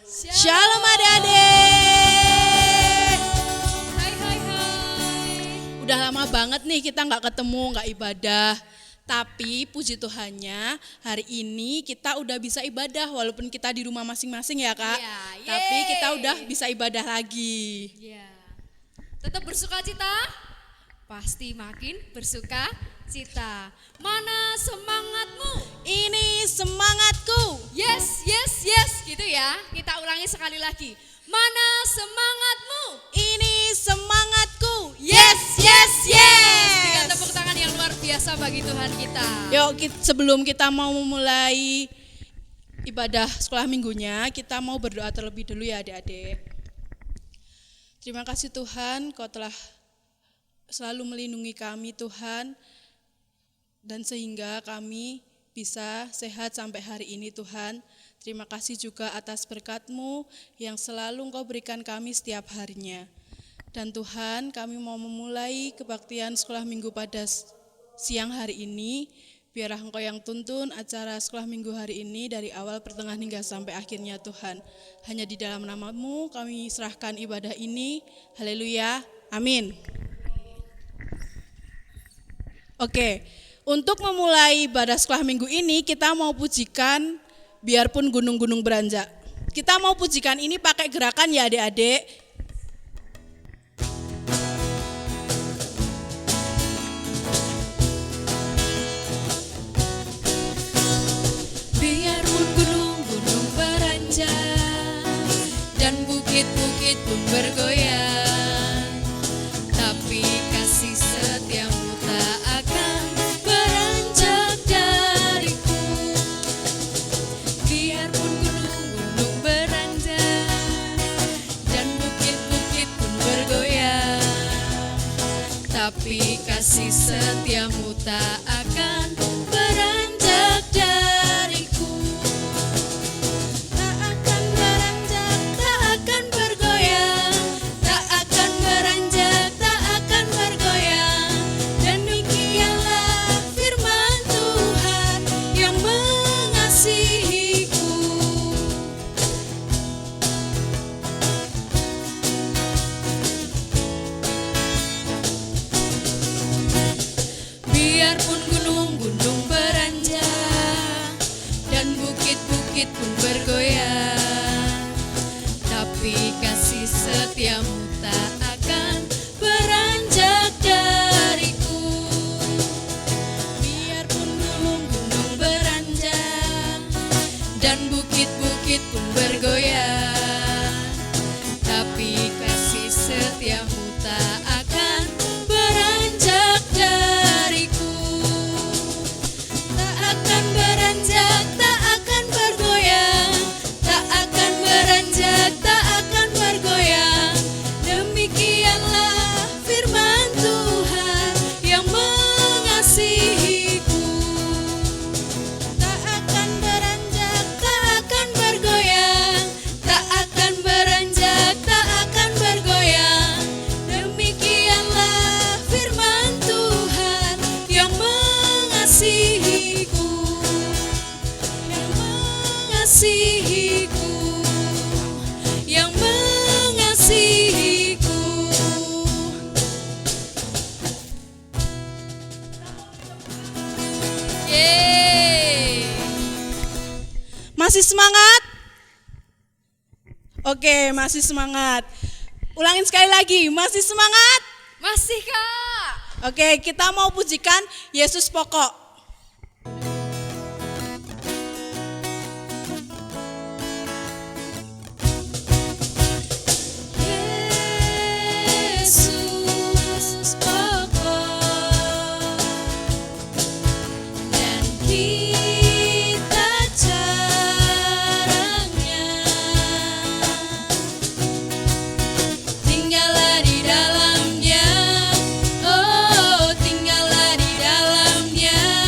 Shalom adik-adik. Hai hai hai. Udah lama banget nih kita nggak ketemu, nggak ibadah. Tapi puji Tuhannya hari ini kita udah bisa ibadah walaupun kita di rumah masing-masing ya Kak. Iya, Tapi yeay. kita udah bisa ibadah lagi. Ya. Tetap bersuka cita? Pasti makin bersuka cita. Mana semangatmu? Ini semangatku. Yes, yes, yes. Gitu ya. Kita ulangi sekali lagi. Mana semangatmu? Ini semangatku. Yes, yes, yes. Berikan tepuk tangan yang luar biasa bagi Tuhan kita. Yuk sebelum kita mau memulai ibadah sekolah minggunya, kita mau berdoa terlebih dulu ya adik-adik. Terima kasih Tuhan, Kau telah selalu melindungi kami Tuhan, dan sehingga kami bisa sehat sampai hari ini Tuhan. Terima kasih juga atas berkat-Mu yang selalu Engkau berikan kami setiap harinya. Dan Tuhan, kami mau memulai kebaktian sekolah minggu pada siang hari ini. Biarlah Engkau yang tuntun acara sekolah minggu hari ini dari awal, pertengahan hingga sampai akhirnya Tuhan. Hanya di dalam nama-Mu kami serahkan ibadah ini. Haleluya. Amin. Oke, untuk memulai ibadah sekolah minggu ini kita mau pujikan biarpun gunung-gunung beranjak. Kita mau pujikan ini pakai gerakan ya adik-adik. Biarpun gunung-gunung beranjak dan bukit-bukit pun bergoyang, tapi kasih setiamu tak akan beranjak dariku. Biarpun gunung-gunung beranjak dan bukit-bukit pun bergoyang, tapi kasih setiamu tak akan beranjak dariku. Tak akan beranjak, tak akan bergoyang, tak akan beranjak, tak akan bergoyang. Demikianlah firman Tuhan yang mengasihiku. Biarpun gunung-gunung beranjak dan bukit-bukit pun bergoyang, tapi kasih setiamu tak akan beranjak dariku. Biarpun gunung-gunung beranjak dan bukit-bukit pun bergoyang, tapi kasih setiamu tak akan beranjak dariku. Tak akan beranjak, tak akan bergoyang, tak akan beranjak, tak akan bergoyang. Demikianlah firman Tuhan yang mengasihiku. Tak akan beranjak, tak akan bergoyang, tak akan beranjak, tak akan bergoyang. Demikianlah firman Tuhan yang mengasihiku, yang mengasihiku, yang mengasihiku. Yeay. Masih semangat? Oke, masih semangat. Ulangin sekali lagi, masih semangat? Masih Kak. Oke, kita mau pujikan Yesus pokok. Yesus pokok dan kita caranya, tinggallah di dalamnya, oh tinggallah di dalamnya.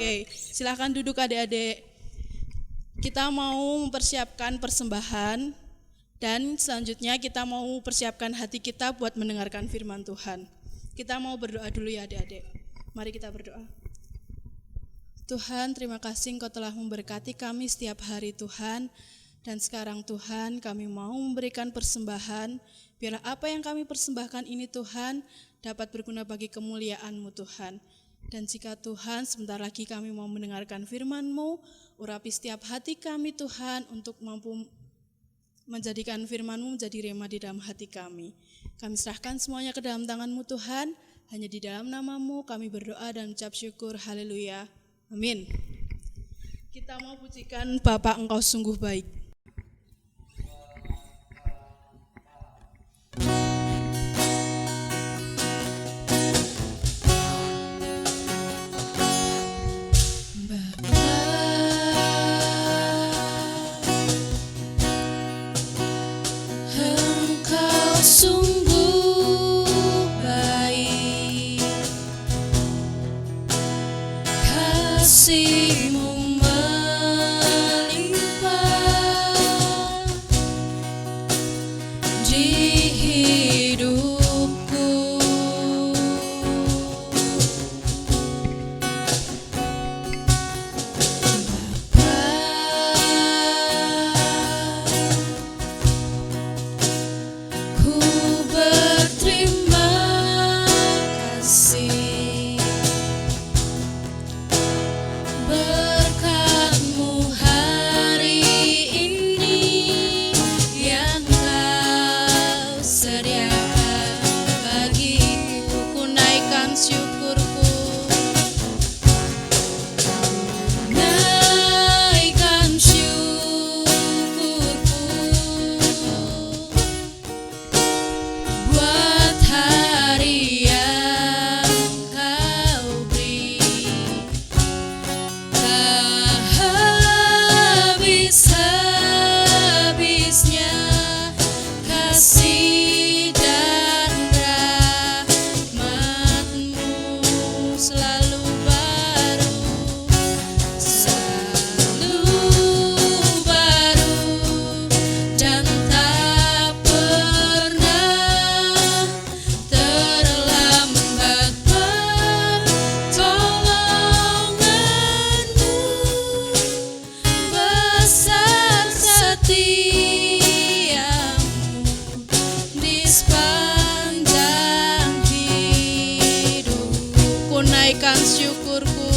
Oke, silahkan duduk adik-adik. Kita mau mempersiapkan persembahan dan selanjutnya kita mau persiapkan hati kita buat mendengarkan firman Tuhan. Kita mau berdoa dulu ya adik-adik. Mari kita berdoa. Tuhan, terima kasih Engkau telah memberkati kami setiap hari Tuhan. Dan sekarang Tuhan, kami mau memberikan persembahan. Biarlah apa yang kami persembahkan ini Tuhan dapat berguna bagi kemuliaan-Mu Tuhan. Dan jika Tuhan sebentar lagi kami mau mendengarkan firman-Mu, urapi setiap hati kami Tuhan untuk mampu menjadikan firman-Mu menjadi rema di dalam hati kami. Kami serahkan semuanya ke dalam tangan-Mu Tuhan, hanya di dalam nama-Mu kami berdoa dan ucap syukur, haleluya, amin. Kita mau pujikan Bapa Engkau sungguh baik. Sungguh baik, kasih-Mu melimpah di hidupku. Ku berterima kasih berkat-Mu hari ini yang Kau sediakan bagiku. Ku naikkan syukurku, naikkan syukurku buat hari yang Kau beri. Tak habis-habisnya kasih dan rahmat-Mu selalu baru, dan tak pernah terlambat pertolongan-Mu. Besar setiamu di sepanjang hidupku. Ku naikkan syukurku,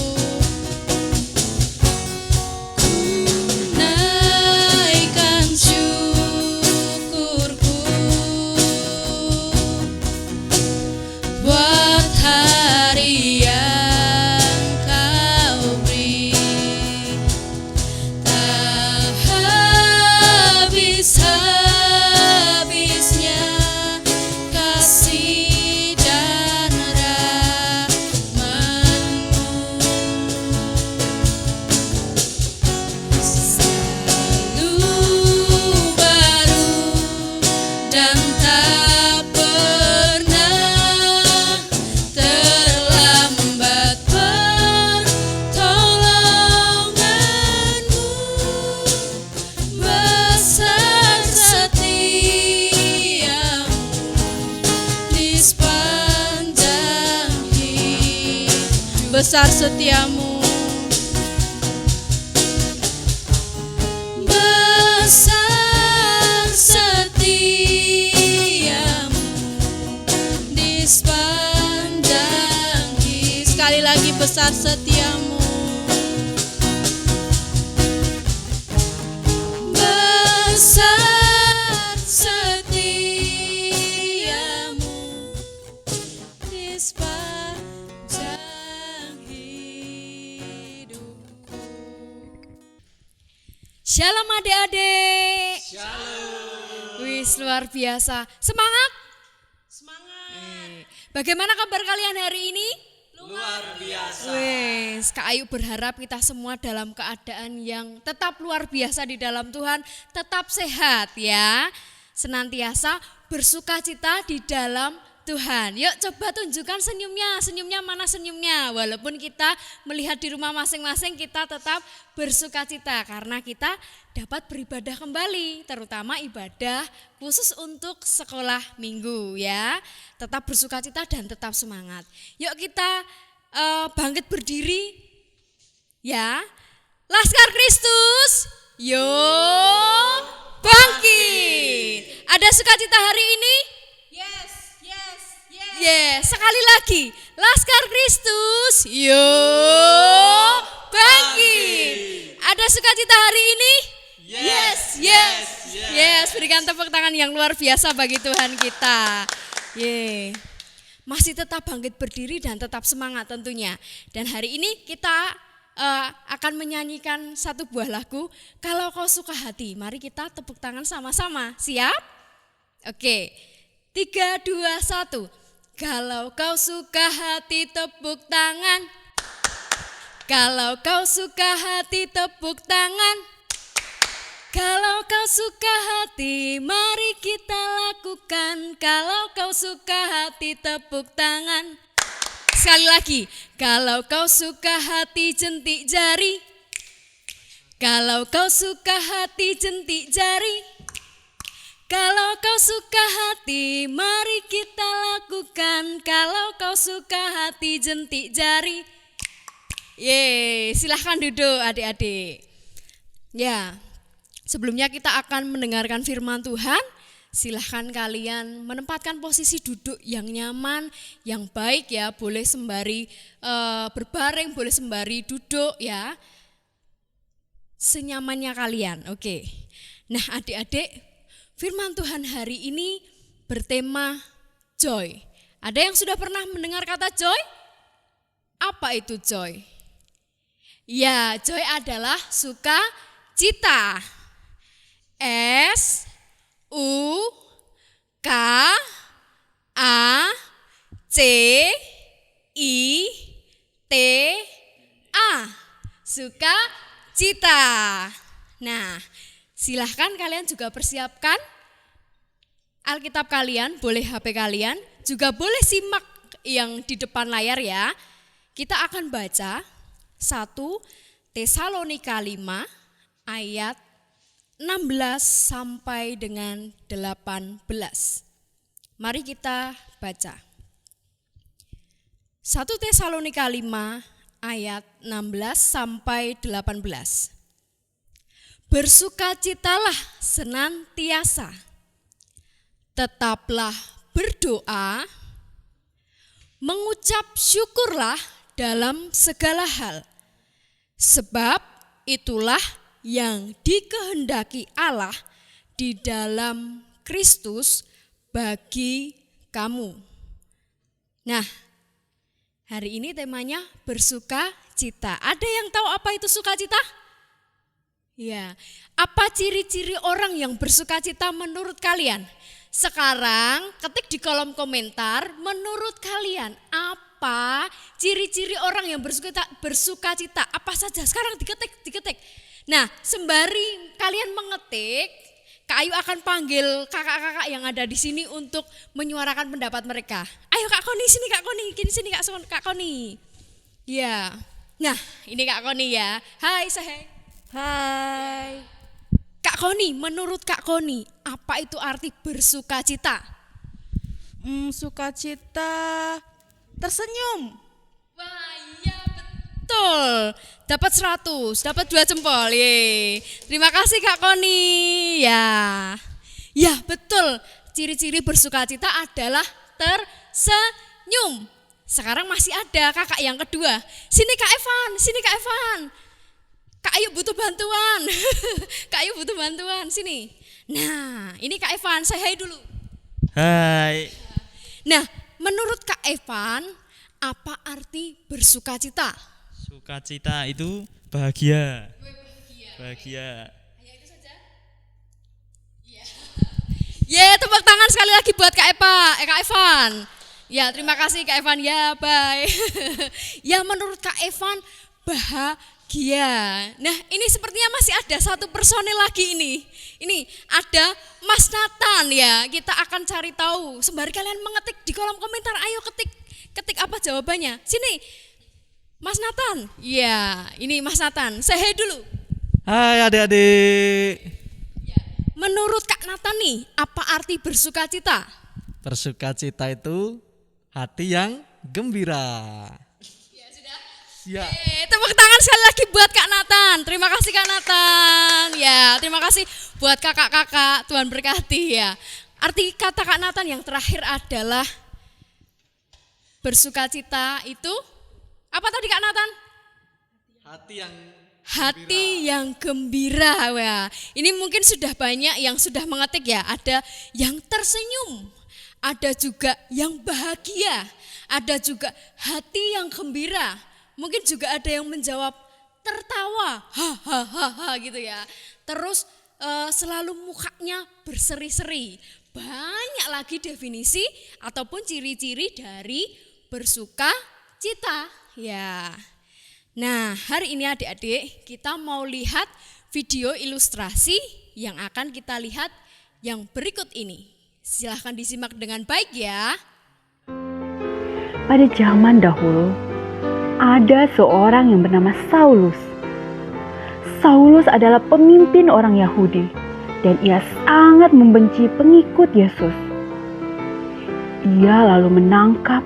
Naikkan syukurku buat hari yang Kau beri. Tak habis-habisnya kasih dan rahmat-Mu selalu baru, dan tak pernah terlambat pertolongan-Mu. Besar setiamu di sepanjang hidup. besar setiamu. Besar setiamu di sepanjang hidup. Sekali lagi besar setiamu. Besar setiamu di sepanjang hidupku. Shalom adik-adik. Shalom. Wis luar biasa. Semangat. Semangat. Bagaimana kabar kalian hari ini? Luar biasa. Wes, Kak Ayu berharap kita semua dalam keadaan yang tetap luar biasa di dalam Tuhan, tetap sehat ya. Senantiasa bersukacita di dalam Tuhan. Yuk coba tunjukkan senyumnya, senyumnya mana senyumnya. Walaupun kita melihat di rumah masing-masing, kita tetap bersukacita karena kita dapat beribadah kembali, terutama ibadah khusus untuk sekolah minggu ya. Tetap bersukacita dan tetap semangat. Yuk kita bangkit berdiri ya. Laskar Kristus, yuk bangkit. Ada sukacita hari ini? Yes, sekali lagi. Laskar Kristus, yuk bangkit. Ada sukacita hari ini? Yes. Berikan tepuk tangan yang luar biasa bagi Tuhan kita. Masih tetap bangkit berdiri dan tetap semangat tentunya. Dan hari ini kita akan menyanyikan satu buah lagu, Kalau Kau Suka Hati. Mari kita tepuk tangan sama-sama. Siap? Oke. 3, 2, 1. Kalau kau suka hati tepuk tangan. Kalau kau suka hati tepuk tangan. Kalau kau suka hati mari kita lakukan. Kalau kau suka hati tepuk tangan. Sekali lagi. Kalau kau suka hati jentik jari. Kalau kau suka hati jentik jari. Kalau kau suka hati, mari kita lakukan. Kalau kau suka hati, jentik jari. Silahkan duduk adik-adik. Ya, sebelumnya kita akan mendengarkan firman Tuhan. Silahkan kalian menempatkan posisi duduk yang nyaman, yang baik ya. Boleh sembari berbaring, boleh sembari duduk ya. Senyamannya kalian, oke. Nah adik-adik, firman Tuhan hari ini bertema joy. Ada yang sudah pernah mendengar kata joy? Apa itu joy? Ya, joy adalah sukacita. S U K A C I T A. Sukacita. Nah, silahkan kalian juga persiapkan Alkitab kalian, boleh HP kalian, juga boleh simak yang di depan layar ya. Kita akan baca 1 Tesalonika 5 ayat 16 sampai dengan 18. Mari kita baca. 1 Tesalonika 5 ayat 16 sampai 18. Bersukacitalah senantiasa, tetaplah berdoa, mengucap syukurlah dalam segala hal, sebab itulah yang dikehendaki Allah di dalam Kristus bagi kamu. Nah, hari ini temanya bersukacita. Ada yang tahu apa itu sukacita? Ya, apa ciri-ciri orang yang bersukacita menurut kalian? Sekarang ketik di kolom komentar, menurut kalian apa ciri-ciri orang yang bersukacita? Apa saja? Sekarang diketik. Nah, sembari kalian mengetik, Kak Ayu akan panggil kakak-kakak yang ada di sini untuk menyuarakan pendapat mereka. Ayo Kak Koni, sini Kak Koni, sini Kak Koni. Ya, nah ini Kak Koni ya. Hai, say. Hai. Kak Koni, menurut Kak Koni, apa itu arti bersukacita? Sukacita tersenyum. Wah iya betul, dapat 100, dapat 2 jempol. Terima kasih Kak Koni. Ya betul, ciri-ciri bersukacita adalah tersenyum. Sekarang masih ada kakak yang kedua. Sini Kak Evan. Kak Ayu butuh bantuan. Kak Ayu butuh bantuan, sini. Nah, ini Kak Evan, say hai dulu. Hai. Nah, menurut Kak Evan, apa arti bersukacita? Sukacita itu bahagia. Bahagia. Hanya itu saja? Iya. Tepuk tangan sekali lagi buat Kak Evan. Ya, terima kasih Kak Evan. Ya, bye. Ya, menurut Kak Evan, bahagia. berbahagia. Nah, ini sepertinya masih ada satu personil lagi ini. Ini ada Mas Nathan ya. Kita akan cari tahu. Sembari kalian mengetik di kolom komentar, ayo ketik apa jawabannya. Sini, Mas Nathan. Ya, ini Mas Nathan. Say hi dulu. Hai adik-adik. Menurut Kak Nathan nih, apa arti bersukacita? Bersukacita itu hati yang gembira. Ya, sudah. Ya. Tepuk tangan sekali lagi buat Kak Nathan. Terima kasih Kak Nathan. Ya, terima kasih buat kakak-kakak. Tuhan berkati ya. Arti kata Kak Nathan yang terakhir adalah bersukacita itu apa tadi Kak Nathan? Hati yang gembira. Wah, ini mungkin sudah banyak yang sudah mengetik ya. Ada yang tersenyum, ada juga yang bahagia, ada juga hati yang gembira. Mungkin juga ada yang menjawab tertawa, hahaha gitu ya. Terus selalu mukanya berseri-seri. Banyak lagi definisi ataupun ciri-ciri dari bersukacita. Ya. Nah, hari ini adik-adik kita mau lihat video ilustrasi yang akan kita lihat yang berikut ini. Silahkan disimak dengan baik ya. Pada zaman dahulu, ada seorang yang bernama Saulus. Saulus adalah pemimpin orang Yahudi dan ia sangat membenci pengikut Yesus. Ia lalu menangkap,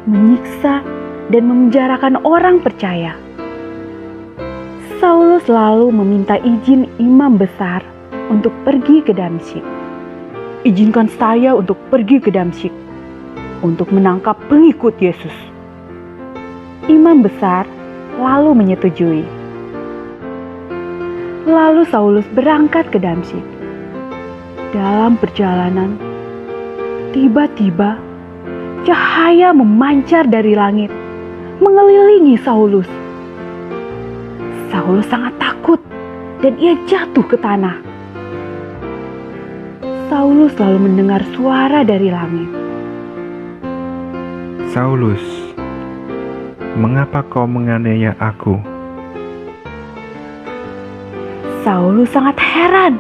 menyiksa, dan memenjarakan orang percaya. Saulus lalu meminta izin imam besar untuk pergi ke Damsyik. Izinkan saya untuk pergi ke Damsyik untuk menangkap pengikut Yesus. Imam besar lalu menyetujui. Lalu Saulus berangkat ke Damsyik. Dalam perjalanan, tiba-tiba cahaya memancar dari langit, mengelilingi Saulus. Saulus sangat takut dan ia jatuh ke tanah. Saulus lalu mendengar suara dari langit. Saulus, mengapa kau menganiaya aku? Saulus sangat heran.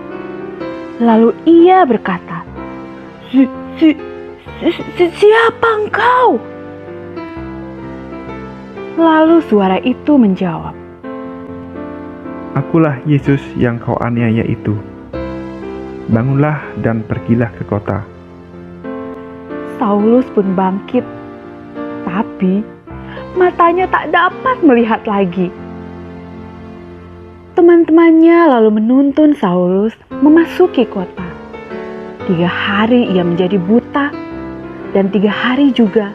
Lalu ia berkata, Siapa engkau? Lalu suara itu menjawab, Akulah Yesus yang kau aniaya itu. Bangunlah dan pergilah ke kota. Saulus pun bangkit, tapi matanya tak dapat melihat lagi. Teman-temannya lalu menuntun Saulus memasuki kota. 3 hari ia menjadi buta, dan 3 hari juga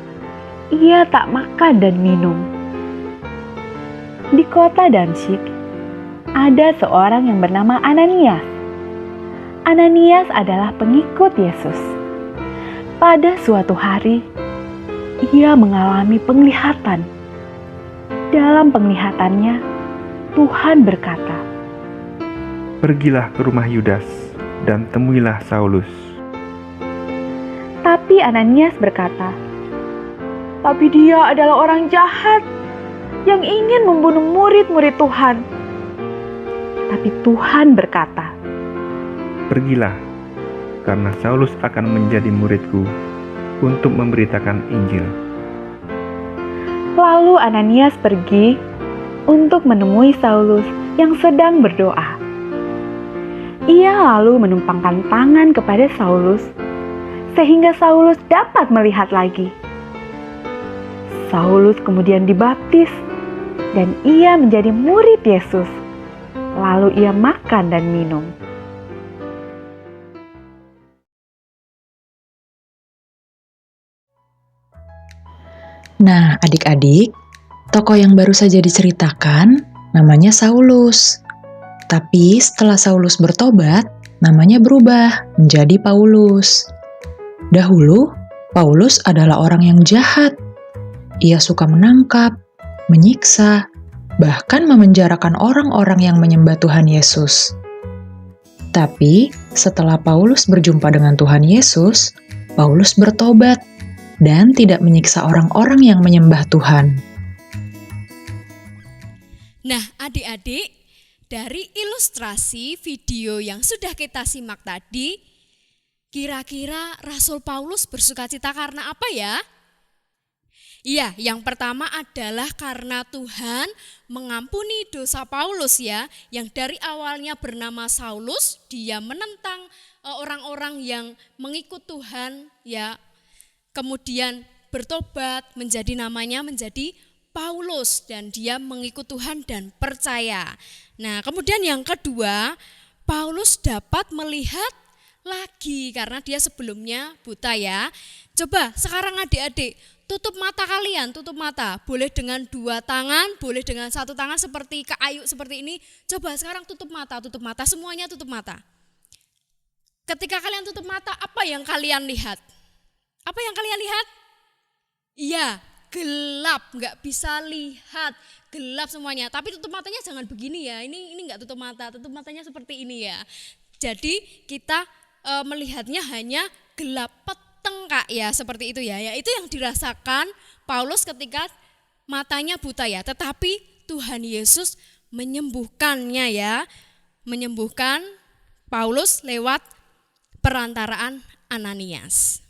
ia tak makan dan minum. Di kota Damsyik, ada seorang yang bernama Ananias. Ananias adalah pengikut Yesus. Pada suatu hari, ia mengalami penglihatan. Dalam penglihatannya, Tuhan berkata, Pergilah ke rumah Yudas dan temuilah Saulus. Tapi Ananias berkata, Tapi dia adalah orang jahat yang ingin membunuh murid-murid Tuhan. Tapi Tuhan berkata, Pergilah, karena Saulus akan menjadi muridku untuk memberitakan Injil. Lalu Ananias pergi untuk menemui Saulus yang sedang berdoa. Ia lalu menumpangkan tangan kepada Saulus, sehingga Saulus dapat melihat lagi. Saulus kemudian dibaptis, dan ia menjadi murid Yesus. Lalu ia makan dan minum. Nah, adik-adik, tokoh yang baru saja diceritakan namanya Saulus. Tapi setelah Saulus bertobat, namanya berubah menjadi Paulus. Dahulu, Paulus adalah orang yang jahat. Ia suka menangkap, menyiksa, bahkan memenjarakan orang-orang yang menyembah Tuhan Yesus. Tapi, setelah Paulus berjumpa dengan Tuhan Yesus, Paulus bertobat dan tidak menyiksa orang-orang yang menyembah Tuhan. Nah, adik-adik, dari ilustrasi video yang sudah kita simak tadi, kira-kira Rasul Paulus bersukacita karena apa ya? Iya, yang pertama adalah karena Tuhan mengampuni dosa Paulus ya, yang dari awalnya bernama Saulus, dia menentang orang-orang yang mengikut Tuhan ya, kemudian bertobat namanya menjadi Paulus dan dia mengikut Tuhan dan percaya. Nah, kemudian yang kedua, Paulus dapat melihat lagi karena dia sebelumnya buta ya. Coba sekarang adik-adik tutup mata kalian, tutup mata. Boleh dengan 2 tangan, boleh dengan 1 tangan seperti Kak Ayu seperti ini. Coba sekarang tutup mata, semuanya tutup mata. Ketika kalian tutup mata, apa yang kalian lihat? Apa yang kalian lihat? Iya, gelap, nggak bisa lihat, gelap semuanya. Tapi tutup matanya jangan begini ya, ini nggak tutup mata, tutup matanya seperti ini ya. Jadi kita melihatnya hanya gelap peteng Kak ya, seperti itu ya. Ya itu yang dirasakan Paulus ketika matanya buta ya. Tetapi Tuhan Yesus menyembuhkannya ya, menyembuhkan Paulus lewat perantaraan Ananias.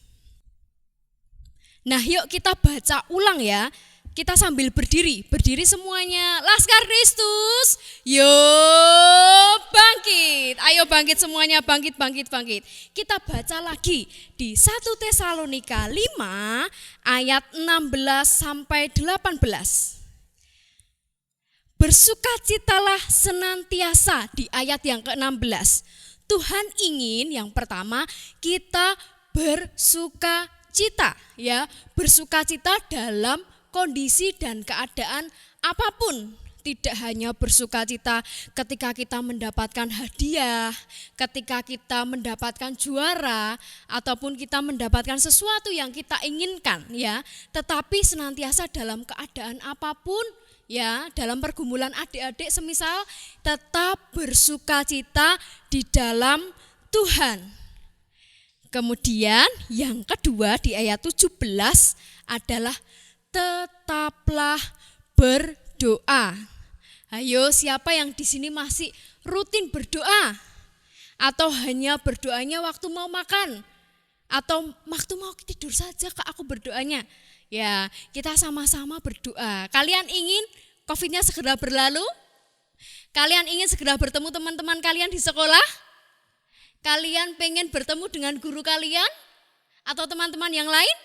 Nah, yuk kita baca ulang ya. Kita sambil berdiri semuanya. Laskar Kristus, yuk bangkit. Ayo bangkit semuanya, bangkit. Kita baca lagi di 1 Tesalonika 5 ayat 16 sampai 18. Bersukacitalah senantiasa di ayat yang ke-16. Tuhan ingin yang pertama kita bersukacita ya, bersukacita dalam kondisi dan keadaan apapun. Tidak hanya bersukacita ketika kita mendapatkan hadiah, ketika kita mendapatkan juara, ataupun kita mendapatkan sesuatu yang kita inginkan ya, tetapi senantiasa dalam keadaan apapun ya, dalam pergumulan adik-adik semisal tetap bersukacita di dalam Tuhan. Kemudian yang kedua di ayat 17 adalah tetaplah berdoa. Ayo, siapa yang di sini masih rutin berdoa? Atau hanya berdoanya waktu mau makan? Atau waktu mau tidur saja Kak aku berdoanya? Ya, kita sama-sama berdoa. Kalian ingin COVID-nya segera berlalu? Kalian ingin segera bertemu teman-teman kalian di sekolah? Kalian pengen bertemu dengan guru kalian? Atau teman-teman yang lain?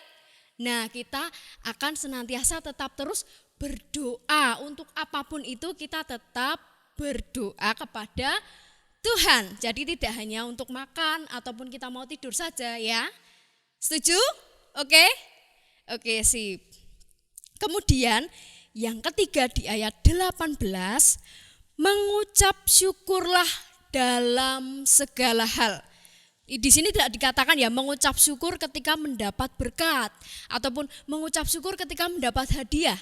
Nah, kita akan senantiasa tetap terus berdoa. Untuk apapun itu kita tetap berdoa kepada Tuhan. Jadi tidak hanya untuk makan ataupun kita mau tidur saja ya. Setuju? Oke? Oke, sip. Kemudian yang ketiga di ayat 18, mengucap syukurlah dalam segala hal. Di sini tidak dikatakan ya mengucap syukur ketika mendapat berkat ataupun mengucap syukur ketika mendapat hadiah.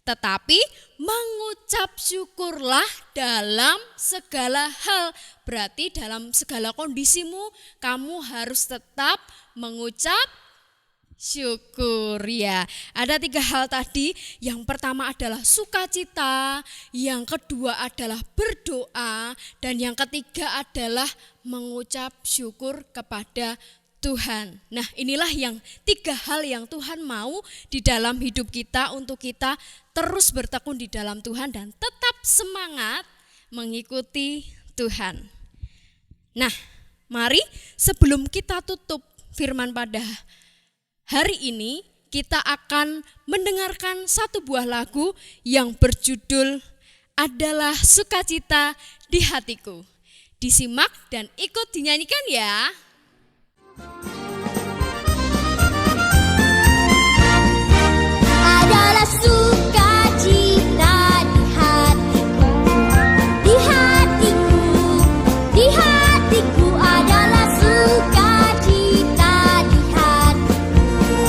Tetapi mengucap syukurlah dalam segala hal. Berarti dalam segala kondisimu kamu harus tetap mengucap syukur ya. Ada 3 hal tadi. Yang pertama adalah sukacita, yang kedua adalah berdoa, dan yang ketiga adalah mengucap syukur kepada Tuhan. Nah, inilah yang 3 hal yang Tuhan mau di dalam hidup kita untuk kita terus bertekun di dalam Tuhan dan tetap semangat mengikuti Tuhan. Nah, mari sebelum kita tutup firman pada hari ini, kita akan mendengarkan satu buah lagu yang berjudul Adalah Sukacita di Hatiku. Disimak dan ikut dinyanyikan ya. Adalah sukacita di hatiku, di hatiku, di hatiku adalah sukacita di hatiku.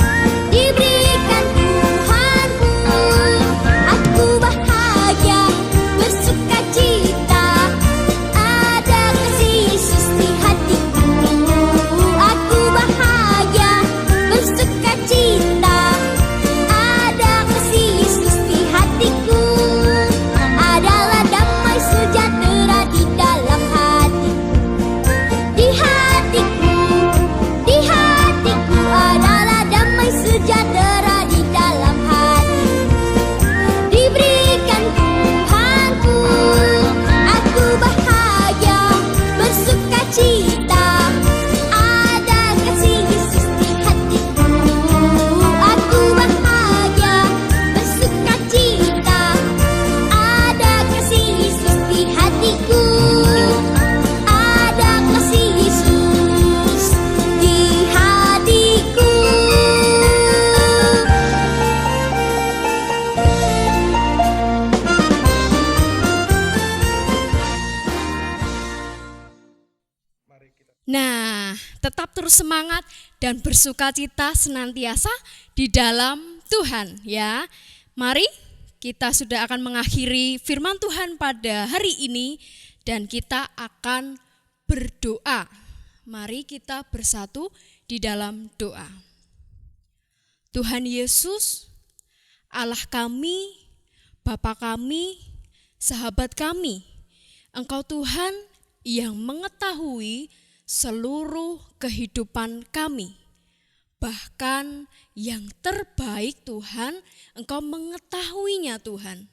Diberikan Tuhanku, aku bahagia bersukacita. Ada kasih Yesus di hatiku, aku bahagia. Nah, tetap terus semangat dan bersukacita senantiasa di dalam Tuhan ya. Mari kita sudah akan mengakhiri firman Tuhan pada hari ini dan kita akan berdoa. Mari kita bersatu di dalam doa. Tuhan Yesus, Allah kami, Bapa kami, sahabat kami, Engkau Tuhan yang mengetahui seluruh kehidupan kami. Bahkan yang terbaik Tuhan, Engkau mengetahuinya Tuhan.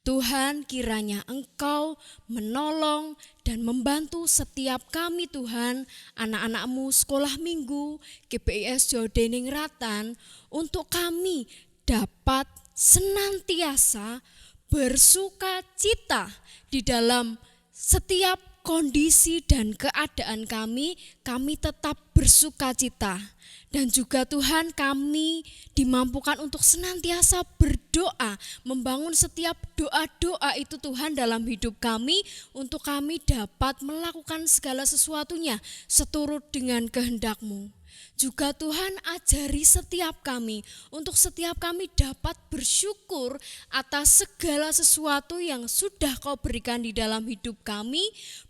Tuhan, kiranya Engkau menolong dan membantu setiap kami Tuhan, anak-anak-Mu sekolah minggu, GPIS Jodening Ratan, untuk kami dapat senantiasa bersuka cita di dalam setiap kondisi dan keadaan kami tetap bersuka cita. Dan juga Tuhan, kami dimampukan untuk senantiasa berdoa, membangun setiap doa-doa itu Tuhan dalam hidup kami, untuk kami dapat melakukan segala sesuatunya seturut dengan kehendak-Mu. Juga Tuhan, ajari setiap kami, untuk setiap kami dapat bersyukur atas segala sesuatu yang sudah Kau berikan di dalam hidup kami,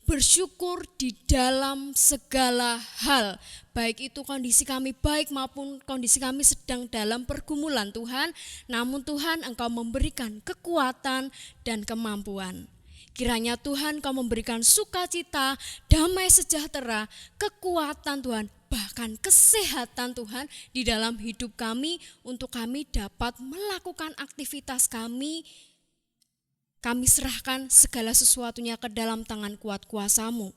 bersyukur di dalam segala hal, baik itu kondisi kami baik maupun kondisi kami sedang dalam pergumulan Tuhan, namun Tuhan Engkau memberikan kekuatan dan kemampuan. Kiranya Tuhan Kau memberikan sukacita, damai sejahtera, kekuatan Tuhan, bahkan kesehatan Tuhan di dalam hidup kami, untuk kami dapat melakukan aktivitas kami. Kami serahkan segala sesuatunya ke dalam tangan kuat kuasa-Mu.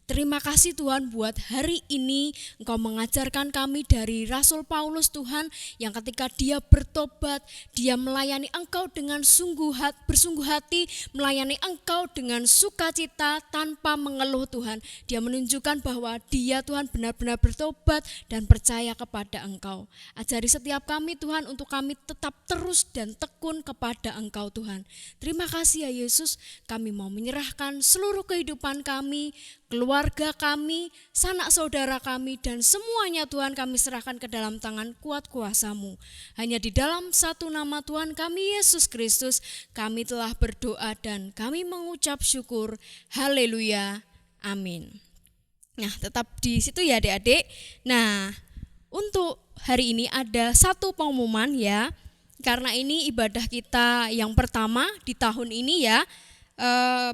Terima kasih Tuhan buat hari ini Engkau mengajarkan kami dari Rasul Paulus Tuhan, yang ketika dia bertobat, dia melayani Engkau dengan bersungguh hati, melayani Engkau dengan sukacita tanpa mengeluh Tuhan. Dia menunjukkan bahwa dia Tuhan benar-benar bertobat dan percaya kepada Engkau. Ajari setiap kami Tuhan, untuk kami tetap terus dan tekun kepada Engkau Tuhan. Terima kasih ya Yesus, kami mau menyerahkan seluruh kehidupan kami, keluarga kami, sanak saudara kami, dan semuanya Tuhan kami serahkan ke dalam tangan kuat kuasa-Mu. Hanya di dalam satu nama Tuhan kami Yesus Kristus, kami telah berdoa dan kami mengucap syukur. Haleluya, amin. Nah, tetap di situ ya adik-adik. Nah, untuk hari ini ada satu pengumuman ya, karena ini ibadah kita yang pertama di tahun ini ya.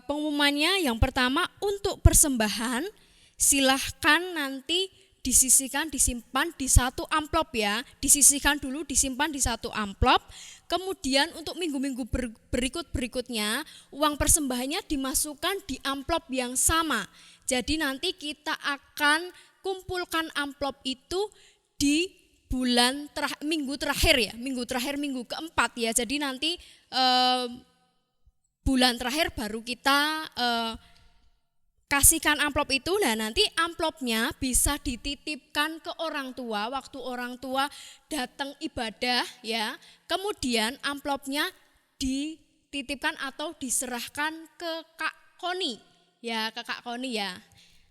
Pengumumannya yang pertama, untuk persembahan silahkan nanti disisihkan, disimpan di satu amplop ya, disisihkan dulu, disimpan di satu amplop. Kemudian untuk minggu-minggu berikutnya uang persembahannya dimasukkan di amplop yang sama. Jadi nanti kita akan kumpulkan amplop itu di minggu terakhir ya, minggu keempat ya. Jadi nanti bulan terakhir baru kita kasihkan amplop itu. Nah, nanti amplopnya bisa dititipkan ke orang tua waktu orang tua datang ibadah ya. Kemudian amplopnya dititipkan atau diserahkan ke Kak Koni ya, ke Kak Koni ya.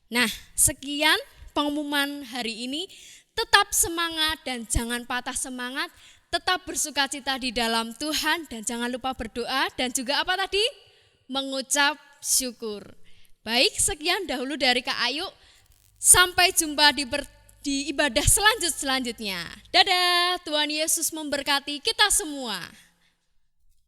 Nah, sekian pengumuman hari ini. Tetap semangat dan jangan patah semangat. Tetap bersukacita di dalam Tuhan dan jangan lupa berdoa dan juga apa tadi? Mengucap syukur. Baik, sekian dahulu dari Kak Ayu. Sampai jumpa di ibadah selanjutnya. Dadah, Tuhan Yesus memberkati kita semua.